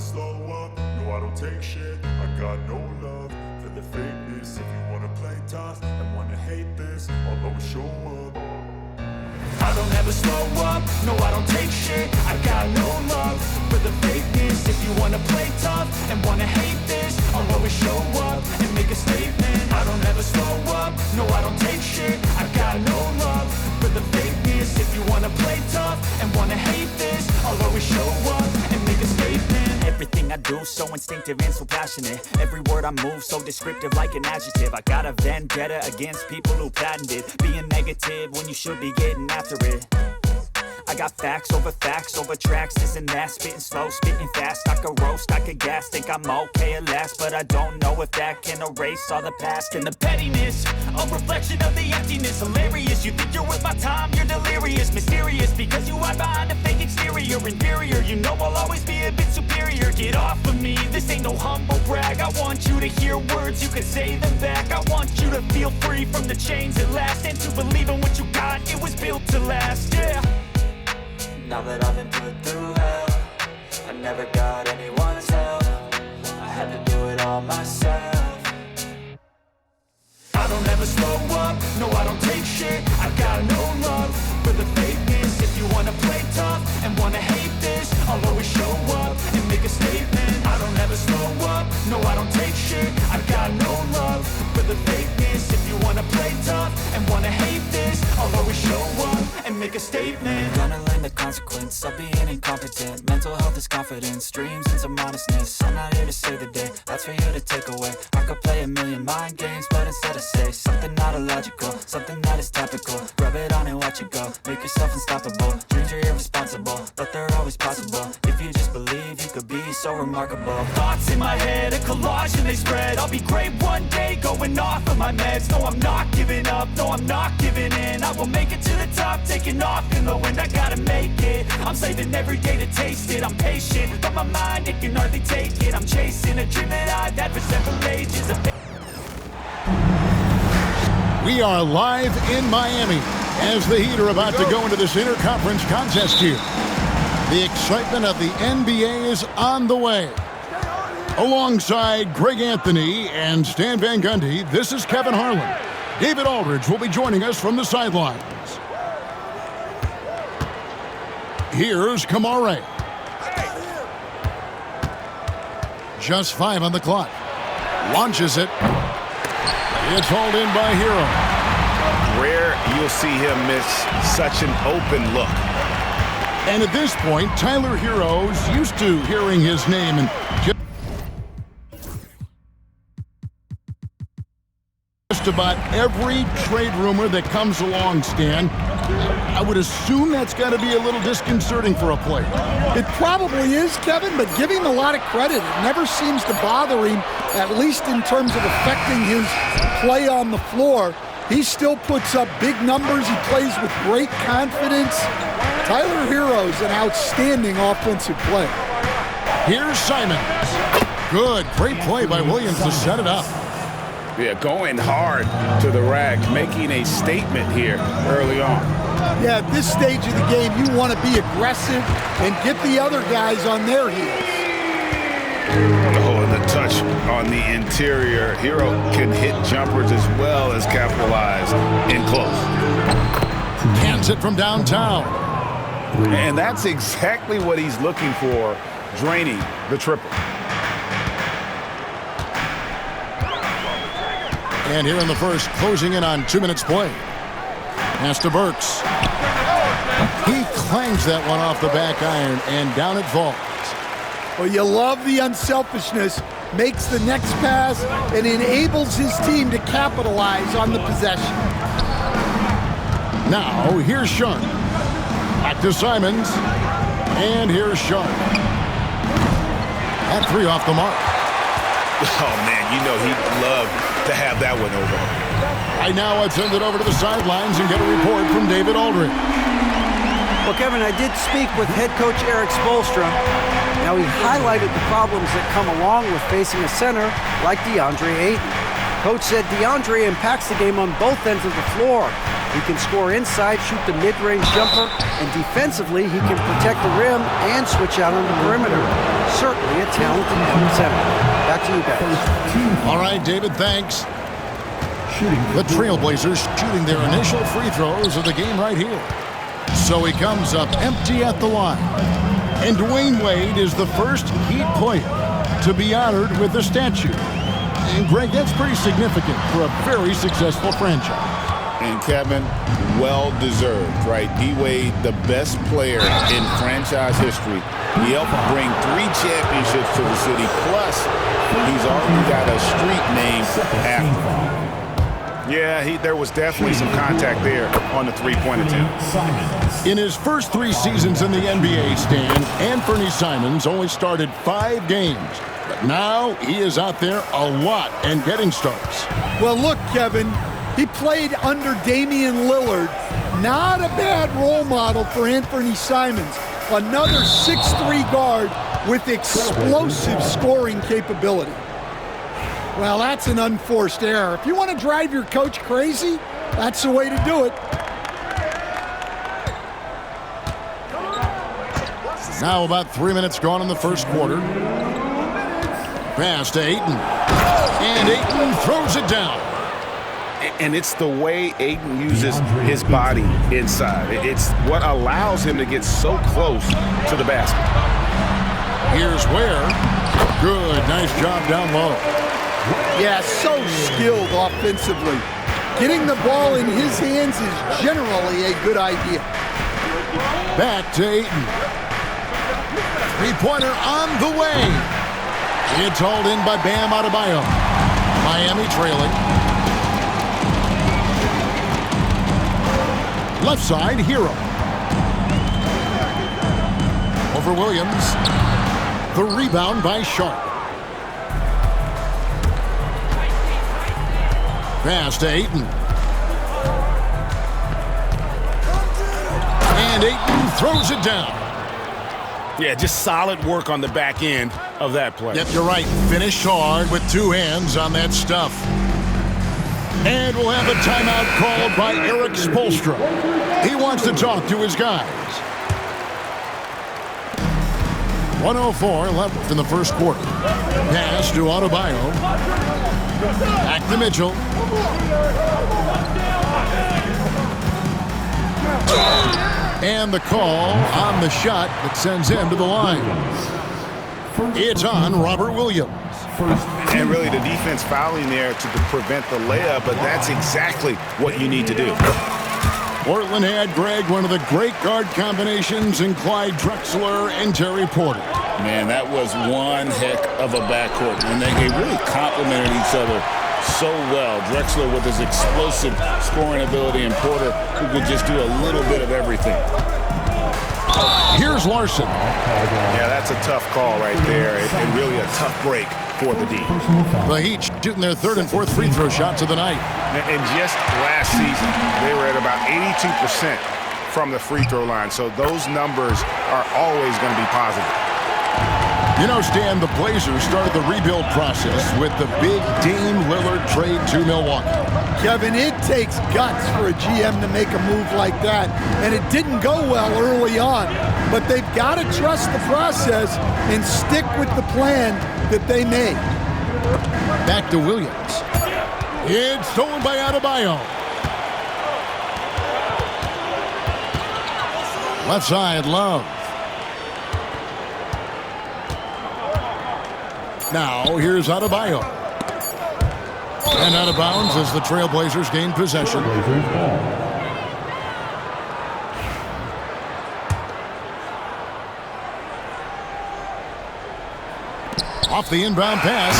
slow up, no I don't take shit. I got no love for the fakeness. If you wanna play tough and wanna hate this, I'll always show up. I don't ever slow up, no I don't take shit. I got no love for the fakeness. If you wanna play tough and wanna hate this, I'll always show up and make a statement. I don't ever slow up, no I don't take shit. I got no love for the fakeness. If you wanna play tough and wanna hate this, I'll always show up and make a statement. Everything I do so instinctive and so passionate. Every word I move so descriptive like an adjective. I got a vendetta against people who patented being negative when you should be getting after it. I got facts over tracks, this and that. Spitting slow, spitting fast. I could roast, I could gas. Think I'm okay at last, but I don't know if that can erase all the past. And the pettiness, a reflection of the emptiness. Hilarious, you think you're worth my time, you're delirious. Mysterious, because you hide behind a fake exterior. Inferior, you know I'll always be a bit superior. Get off of me, this ain't no humble brag. I want you to hear words, you can say them back. I want you to feel free from the chains at last, and to believe in what you got, it was built to last, yeah. Now that I've been put through hell, I never got anyone's help. I had to do it all myself. I don't ever slow up, no I don't take shit. I got no love for the fakeness. If you wanna play tough and wanna hate this, I'll always show up and make a statement. I don't ever slow up, no I don't take shit. I got no love for the fakeness. If you wanna play tough and wanna hate this, I'll always show up and make a statement. Gonna learn the consequence of being incompetent. Mental health is confidence, dreams and some honestness. I'm not here to save the day, that's for you to take away. I could play a million mind games, but instead I say something not illogical, something that is topical. Rub it on and watch it go, make yourself unstoppable. Dreams are irresponsible, but they're always possible. If you just believe, you could be so remarkable. Thoughts in my head, a collage and they spread. I'll be great one day, going off of my meds. No, I'm not giving up, no, I'm not giving in. I will make it to the top, taking off in the wind. I gotta make it, I'm saving every day to taste it. I'm patient, but my mind, it can hardly take it. I'm chasing a dream that I've had for several ages. We are live in Miami as the Heat are about to go into this interconference contest here. The excitement of the NBA is on the way. Alongside Greg Anthony and Stan Van Gundy, this is Kevin Harlan. David Aldridge will be joining us from the sidelines. Here's Kamare. Just 5 on the clock. Launches it. It's hauled in by Hero. Rare you'll see him miss such an open look. And at this point, Tyler Hero's used to hearing his name and just about every trade rumor that comes along, Stan. I would assume that's got to be a little disconcerting for a player. It probably is, Kevin, but give him a lot of credit. It never seems to bother him, at least in terms of affecting his play on the floor. He still puts up big numbers. He plays with great confidence. Tyler Hero's an outstanding offensive player. Here's Simons. Good, great play by Williams to set it up. Yeah, going hard to the rack, making a statement here early on. Yeah, at this stage of the game, you want to be aggressive and get the other guys on their heels. Oh, and the touch on the interior. Hero can hit jumpers as well as capitalize in close. Cans it from downtown. And that's exactly what he's looking for, draining the triple. And here in the first, closing in on 2 minutes play. Pass to Burks. He clangs that one off the back iron, and down it falls. Well, you love the unselfishness. Makes the next pass and enables his team to capitalize on the possession. Now, here's Sharp. Back to Simons. And here's Sharp. That 3 off the mark. Oh, man, you know he'd love to have that one over. Right now, let's send it over to the sidelines and get a report from David Aldridge. Well, Kevin, I did speak with head coach Eric Spoelstra. Now, he highlighted the problems that come along with facing a center like DeAndre Ayton. Coach said DeAndre impacts the game on both ends of the floor. He can score inside, shoot the mid-range jumper, and defensively, he can protect the rim and switch out on the perimeter. Certainly a talented young center. Back to you guys. All right, David, thanks. The Trailblazers shooting their initial free throws of the game right here. So he comes up empty at the line. And Dwayne Wade is the first Heat player to be honored with a statue. And Greg, that's pretty significant for a very successful franchise. And Kevin, well-deserved, right? D-Wade, the best player in franchise history. He helped bring 3 championships to the city, plus he's already got a street named after him. Yeah, there was definitely some contact there on the three-point attempt. In his first 3 seasons in the NBA, Stan, Anthony Simons only started 5 games. But now he is out there a lot and getting starts. Well, look, Kevin, he played under Damian Lillard. Not a bad role model for Anthony Simons. Another 6'3" guard with explosive scoring capability. Well, that's an unforced error. If you want to drive your coach crazy, that's the way to do it. Now about 3 minutes gone in the first quarter. Pass to Ayton. And Ayton throws it down. And it's the way Ayton uses his body inside. It's what allows him to get so close to the basket. Here's Ware. Good, nice job down low. Yeah, so skilled offensively. Getting the ball in his hands is generally a good idea. Back to Ayton. Three-pointer on the way. It's hauled in by Bam Adebayo. Miami trailing. Left side, Hero. Over Williams. The rebound by Sharp. Pass to Ayton. And Ayton throws it down. Yeah, just solid work on the back end of that play. Yep, you're right. Finish hard with 2 hands on that stuff. And we'll have a timeout called by Erik Spoelstra. He wants to talk to his guys. 1:04 left in the first quarter. Pass to Adebayo. Back to Mitchell. And the call on the shot that sends him to the line. It's on Robert Williams. And really the defense fouling there to prevent the layup, but that's exactly what you need to do. Portland had, Greg, one of the great guard combinations in Clyde Drexler and Terry Porter. Man, that was one heck of a backcourt, and they really complemented each other so well. Drexler with his explosive scoring ability, and Porter who could just do a little bit of everything. Here's Larson. Yeah, that's a tough call right there, and really a tough break for the D. The Heat shooting their 3rd and 4th free throw shots of the night. And just last season, they were at about 82% from the free throw line, so those numbers are always going to be positive. You know, Stan, the Blazers started the rebuild process with the big Dame Lillard trade to Milwaukee. Kevin, it takes guts for a GM to make a move like that, and it didn't go well early on. But they've got to trust the process and stick with the plan that they made. Back to Williams. It's stolen by Adebayo. Left side, Love. Now, here's Adebayo. And out of bounds as the Trailblazers gain possession. Off the inbound pass.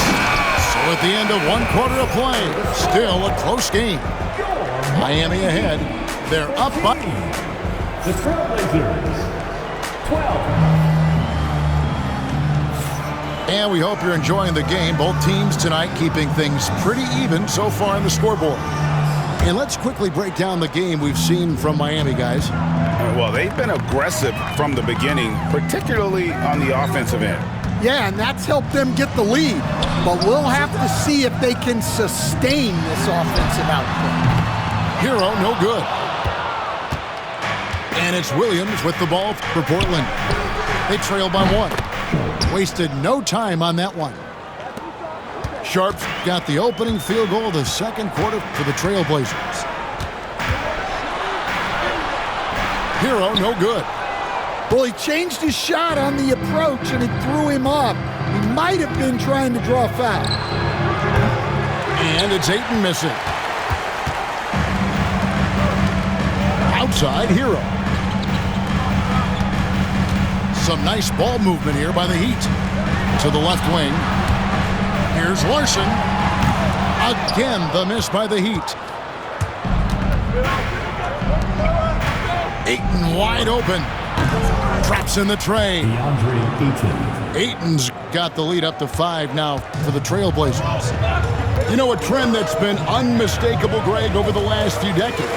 So at the end of 1 quarter of play, still a close game. Miami ahead. They're up by the Trailblazers, 12. And we hope you're enjoying the game. Both teams tonight keeping things pretty even so far on the scoreboard. And let's quickly break down the game we've seen from Miami, guys. Well, they've been aggressive from the beginning, particularly on the offensive end. Yeah, and that's helped them get the lead. But we'll have to see if they can sustain this offensive output. Hero, no good. And it's Williams with the ball for Portland. They trail by 1. Wasted no time on that one. Sharps got the opening field goal of the second quarter for the Trailblazers. Hero, no good. Well, he changed his shot on the approach, and it threw him off. He might have been trying to draw a foul. And it's Ayton missing. Outside, Hero. Some nice ball movement here by the Heat. To the left wing. Here's Larson. Again, the miss by the Heat. Ayton wide open. Drops in the tray. DeAndre Ayton. Ayton's got the lead up to 5 now for the Trailblazers. You know, a trend that's been unmistakable, Greg, over the last few decades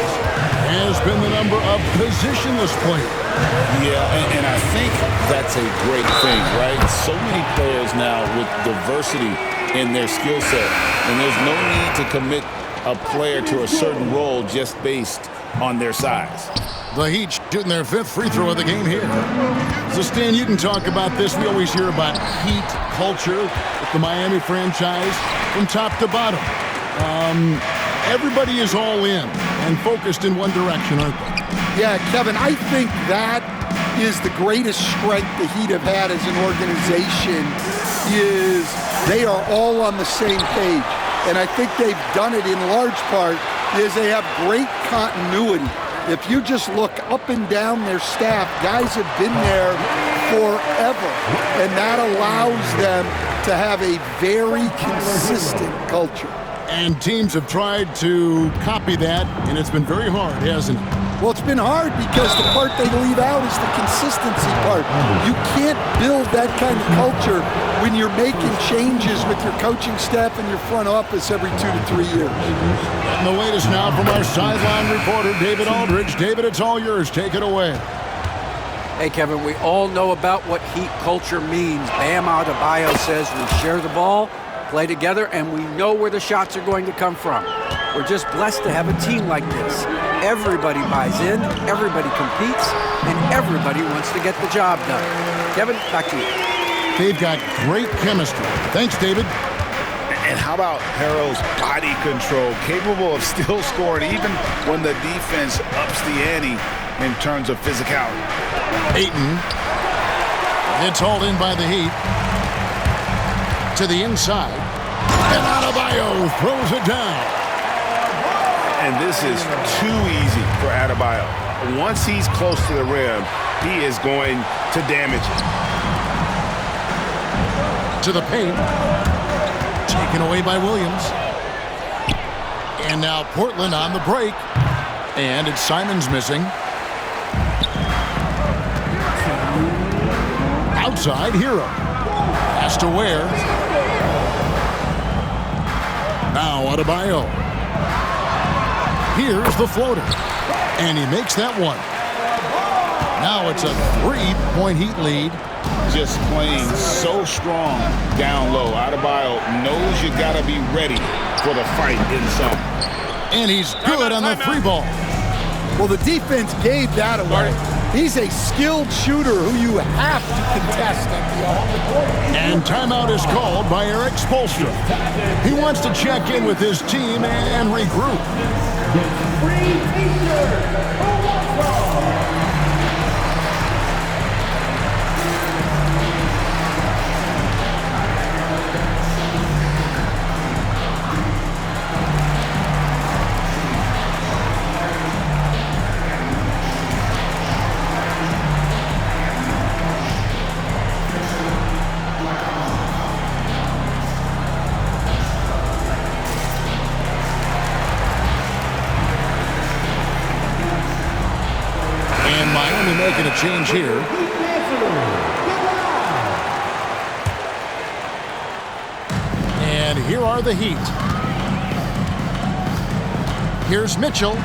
has been the number of positionless players. Yeah, and I think that's a great thing, right? So many players now with diversity in their skill set, and there's no need to commit a player to a certain role just based on their size. The Heat shooting their 5th free throw of the game here. So, Stan, you can talk about this. We always hear about Heat culture with the Miami franchise from top to bottom. Everybody is all in and focused in one direction, aren't they? Yeah, Kevin, I think that is the greatest strength the Heat have had as an organization is they are all on the same page. And I think they've done it in large part is they have great continuity. If you just look up and down their staff, guys have been there forever. And that allows them to have a very consistent culture. And teams have tried to copy that, and it's been very hard, hasn't it? Well, it's been hard because the part they leave out is the consistency part. You can't build that kind of culture when you're making changes with your coaching staff and your front office every 2 to 3 years. And the latest now from our sideline reporter, David Aldridge. David, it's all yours. Take it away. Hey, Kevin, we all know about what Heat culture means. Bam Adebayo says we share the ball, play together, and we know where the shots are going to come from. We're just blessed to have a team like this. Everybody buys in, everybody competes, and everybody wants to get the job done. Kevin, back to you. They've got great chemistry. Thanks, David. And how about Harrell's body control, capable of still scoring even when the defense ups the ante in terms of physicality. Ayton. It's hauled in by the Heat. To the inside. And Adebayo throws it down. And this is too easy for Adebayo. Once he's close to the rim, he is going to damage it. To the paint. Taken away by Williams. And now Portland on the break. And it's Simons missing. Outside, Hero. Has to Ware. Now Adebayo. Here's the floater. And he makes that one. Now it's a 3-point Heat lead. Just playing so strong down low. Adebayo knows you got to be ready for the fight inside. And he's good on the 3 ball. Well, the defense gave that away. He's a skilled shooter who you have to contest at the offense. And timeout is called by Eric Spoelstra. He wants to check in with his team and regroup. Making a change here. And here are the Heat. Here's Mitchell.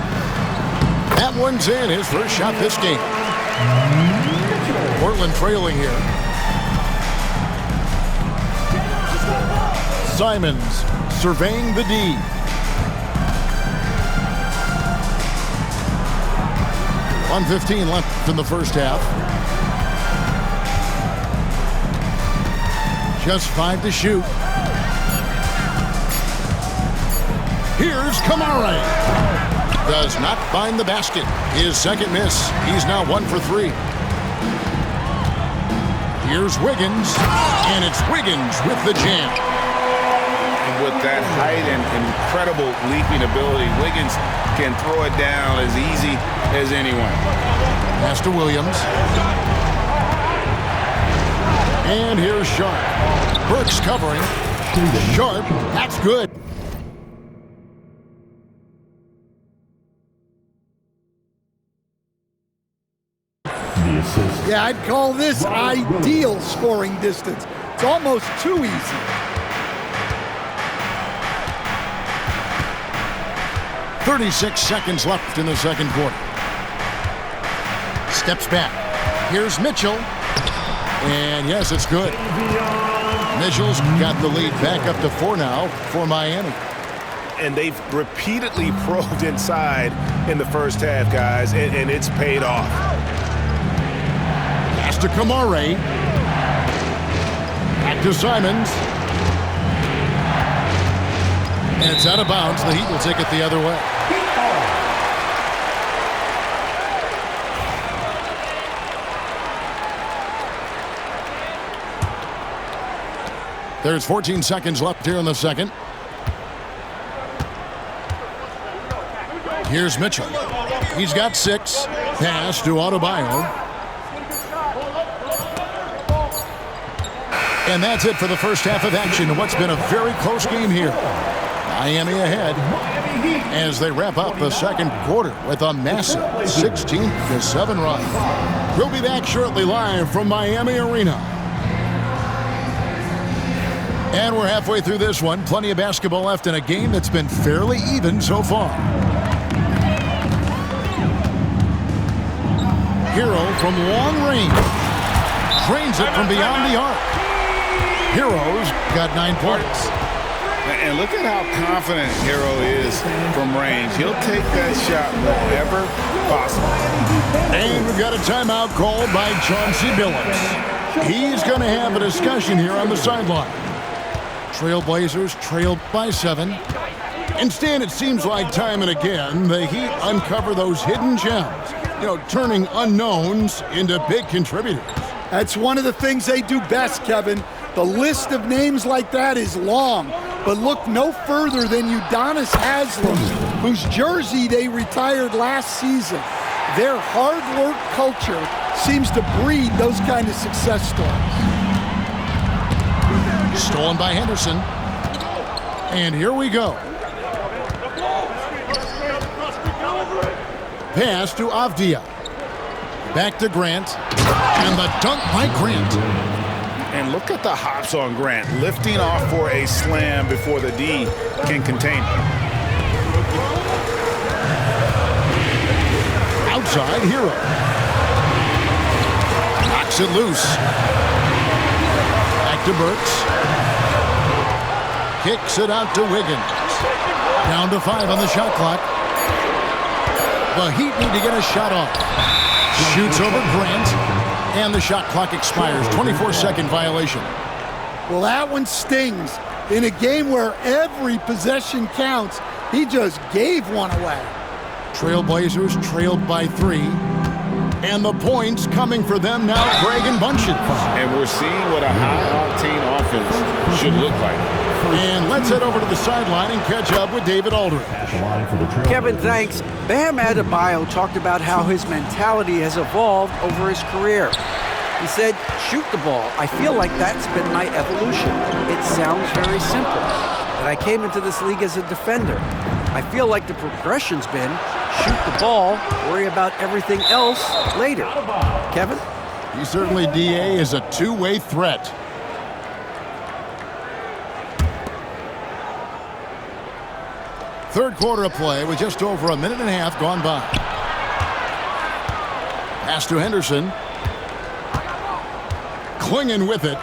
That one's in, his first shot this game. Portland trailing here. Simons surveying the D. 1:15 left in the first half. Just 5 to shoot. Here's Kamara. Does not find the basket. His second miss. He's now 1 for 3. Here's Wiggins. And it's Wiggins with the jam. And with that height and incredible leaping ability, Wiggins can throw it down as easy as anyone. Pass to Williams. And here's Sharp. Burks covering. Sharp. That's good. The assist. Yeah, I'd call this ideal scoring distance. It's almost too easy. .36 seconds left in the second quarter. Steps back. Here's Mitchell. And yes, it's good. Mitchell's got the lead back up to 4 now for Miami. And they've repeatedly probed inside in the first half, guys, and it's paid off. Pass to Kamara. Back to Simons. And it's out of bounds. The Heat will take it the other way. There's 14 seconds left here in the second. Here's Mitchell. He's got 6. Pass to Adebayo. And that's it for the first half of action. What's been a very close game here. Miami ahead as they wrap up the second quarter with a massive 16-7 run. We'll be back shortly live from Miami Arena. And we're halfway through this one. Plenty of basketball left in a game that's been fairly even so far. Hero from long range. Drains it from beyond the arc. Hero's got 9 points. And look at how confident Hero is from range. He'll take that shot wherever possible. And we've got a timeout called by Chauncey Billups. He's going to have a discussion here on the sideline. Trailblazers trailed by 7. Instead, it seems like time and again, the Heat uncover those hidden gems, turning unknowns into big contributors. That's one of the things they do best, Kevin. The list of names like that is long, but look no further than Udonis Haslem, whose jersey they retired last season. Their hard work culture seems to breed those kind of success stories. Stolen by Henderson. And here we go. Pass to Avdia. Back to Grant. And the dunk by Grant. And look at the hops on Grant, lifting off for a slam before the D can contain it. Outside, Hero. Knocks it loose. Back to Burks. Kicks it out to Wiggins. Down to 5 on the shot clock. The Heat need to get a shot off. Shoots over Grant. And the shot clock expires. 24-second violation. Well, that one stings. In a game where every possession counts, he just gave one away. Trailblazers trailed by 3. And the points coming for them now, Greg and Bunchen. And we're seeing what a high-octane offense should look like. And let's head over to the sideline and catch up with David Aldridge. Kevin, thanks. Bam Adebayo talked about how his mentality has evolved over his career. He said, shoot the ball. I feel like that's been my evolution. It sounds very simple, but I came into this league as a defender. I feel like the progression's been shoot the ball, worry about everything else later. Kevin? He certainly, DA, is a two-way threat. Third quarter of play with just over a minute and a half gone by. Pass to Henderson. Clingan with it.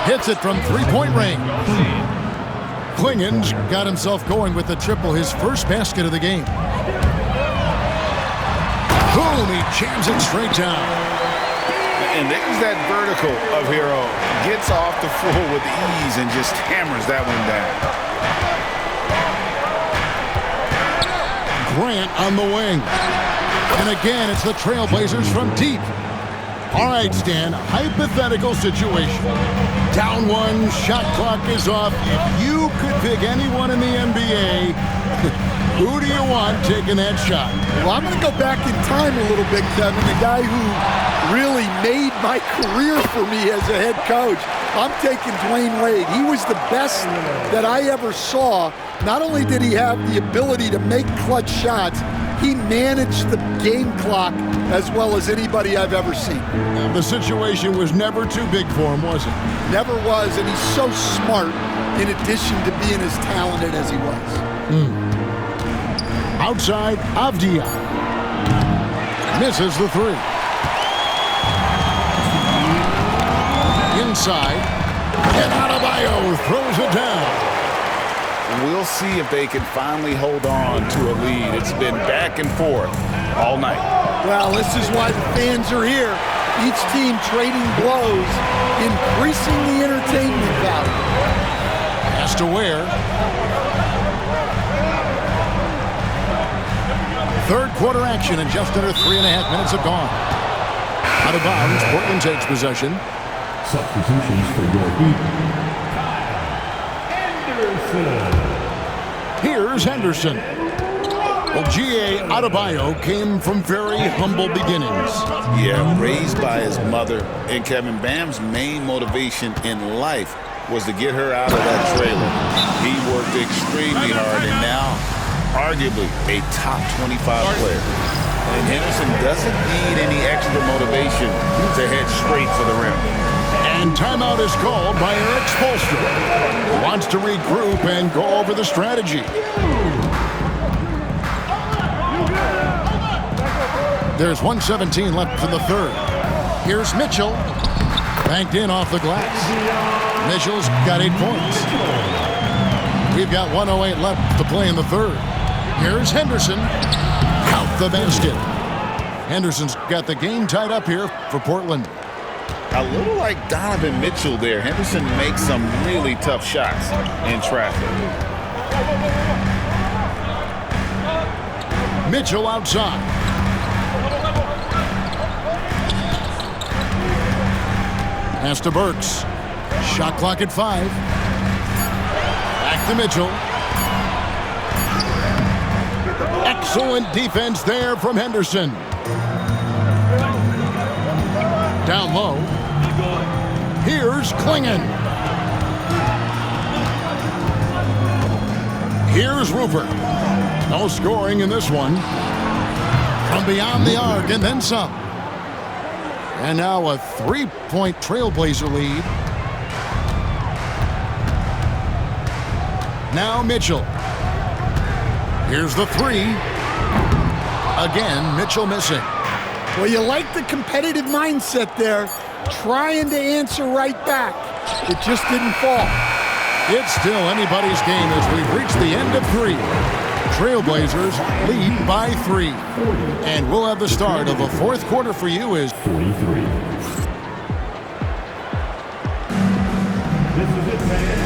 Hits it from three-point range. Clingan's got himself going with the triple, his first basket of the game. Boom, he jams it straight down. And there's that vertical of Hero. Gets off the floor with ease and just hammers that one down. Grant on the wing. And again, it's the Trailblazers from deep. All right, Stan, hypothetical situation. Down one, shot clock is off. If you could pick anyone in the NBA, who do you want taking that shot? Well, I'm going to go back in time a little bit, Kevin. The guy who really made my career for me as a head coach. I'm taking Dwayne Wade. He was the best that I ever saw. Not only did he have the ability to make clutch shots, he managed the game clock as well as anybody I've ever seen. The situation was never too big for him, was it? Never was, and he's so smart in addition to being as talented as he was. Outside, Avdia. Misses the three. Inside, and Adebayo throws it down. We'll see if they can finally hold on to a lead. It's been back and forth all night. Well, this is why the fans are here. Each team trading blows, increasing the entertainment value. Has to wear. Third quarter action, and just under 3.5 minutes have gone. Out of bounds, Portland takes possession. Substitutions for your Heat. Henderson. Here's Henderson. Well, G.A. Adebayo came from very humble beginnings. Yeah, raised by his mother. And Kevin, Bam's main motivation in life was to get her out of that trailer. He worked extremely hard and now arguably a top 25 player. And Henderson doesn't need any extra motivation to head straight for the rim. And timeout is called by Eric Spoelstra, who wants to regroup and go over the strategy. There's 1:17 left in the third. Here's Mitchell. Banked in off the glass. Mitchell's got 8 points. We've got 1:08 left to play in the third. Here's Henderson. Count the basket. Henderson's got the game tied up here for Portland. A little like Donovan Mitchell there. Henderson makes some really tough shots in traffic. Mitchell outside. Pass to Burks. Shot clock at 5. Back to Mitchell. Excellent defense there from Henderson. Down low. Here's Klingon. Here's Rupert. No scoring in this one. From beyond the arc and then some. And now a 3-point Trailblazer lead. Now Mitchell. Here's the three. Again, Mitchell missing. Well, you like the competitive mindset there, trying to answer right back. It just didn't fall. It's still anybody's game as we've reached the end of 3. Trailblazers lead by 3. And we'll have the start of the fourth quarter for you as 43.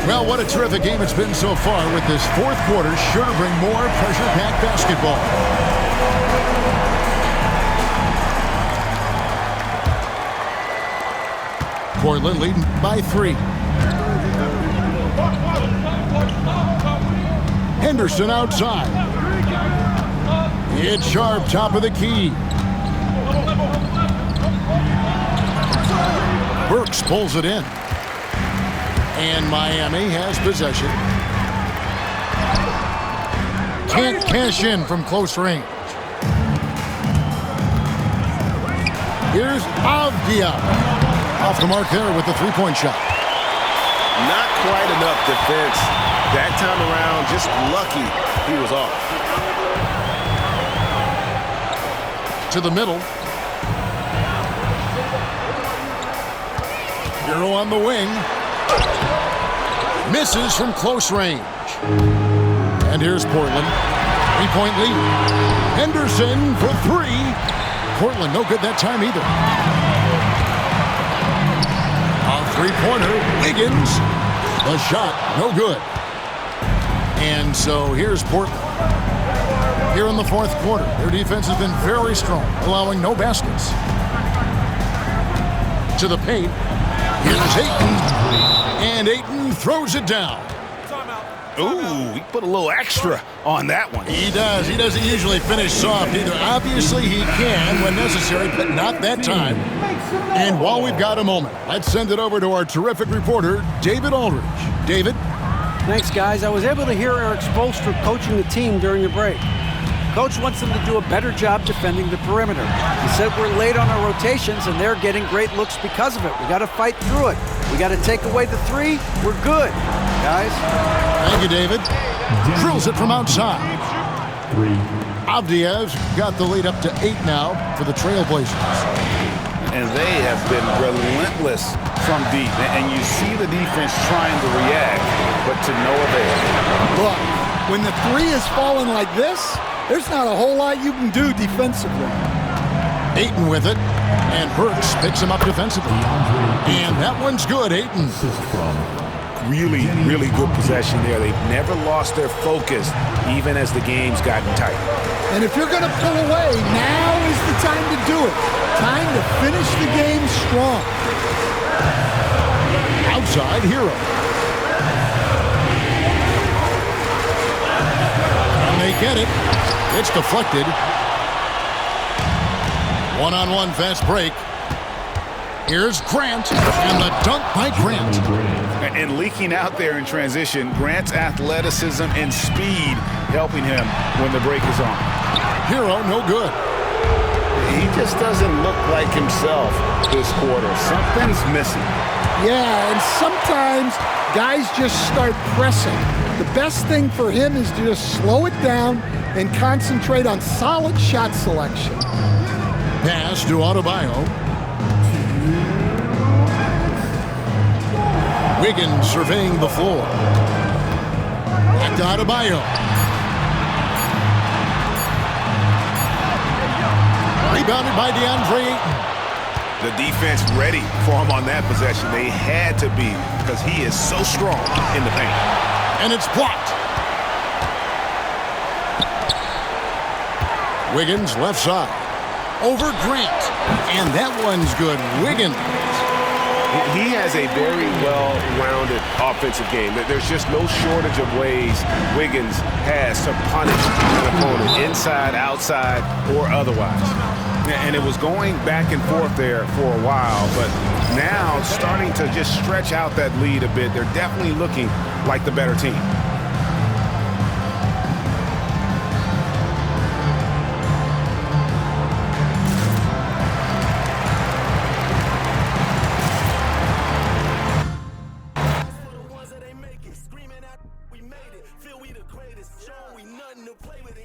well, what a terrific game it's been so far, with this fourth quarter sure to bring more pressure-packed basketball. Portland leading by 3. Henderson outside. It's Sharp, top of the key. Burks pulls it in. And Miami has possession. Can't cash in from close range. Here's Avdia. Off the mark there with the three-point shot. Not quite enough defense. That time around, just lucky he was off. To the middle. Hero on the wing. Misses from close range. And here's Portland. 3-point lead. Henderson for 3. Portland, no good that time either. A three-pointer, Wiggins. The shot, no good. And so here's Portland. Here in the fourth quarter, their defense has been very strong, allowing no baskets. To the paint, here's Ayton. And Ayton throws it down. Ooh, he put a little extra on that one. He does. He doesn't usually finish soft either. Obviously, he can when necessary, but not that time. And while we've got a moment, let's send it over to our terrific reporter, David Aldridge. David? Thanks, guys. I was able to hear Eric Spoelstra coaching the team during the break. Coach wants them to do a better job defending the perimeter. He said we're late on our rotations, and they're getting great looks because of it. We got to fight through it. We got to take away the three. We're good, guys. Thank you, David. Drills it from outside. 3. Avdiiv's got the lead up to 8 now for the Trailblazers. And they have been relentless from deep. And you see the defense trying to react, but to no avail. Look, when the three is falling like this, there's not a whole lot you can do defensively. Ayton with it, and Burks picks him up defensively. And that one's good, Ayton. Really, really good possession there. They've never lost their focus, even as the game's gotten tight. And if you're going to pull away, now is the time to do it. Time to finish the game strong. Outside, Hero. And they get it. It's deflected. One-on-one fast break. Here's Grant, and the dunk by Grant. And leaking out there in transition, Grant's athleticism and speed helping him when the break is on. Hero, no good. He just doesn't look like himself this quarter. Something's missing. Yeah, and sometimes guys just start pressing. The best thing for him is to just slow it down and concentrate on solid shot selection. Pass to Adebayo. Wiggins surveying the floor. Back to Adebayo. Rebounded by DeAndre Ayton. The defense ready for him on that possession. They had to be because he is so strong in the paint. And it's blocked. Wiggins left side. Over Grant. And that one's good. Wiggins. He has a very well-rounded offensive game. There's just no shortage of ways Wiggins has to punish an opponent, inside, outside, or otherwise. And it was going back and forth there for a while, but now starting to just stretch out that lead a bit. They're definitely looking like the better team. Screaming out, we made it. Feel we the greatest. Show we nothing to play with it.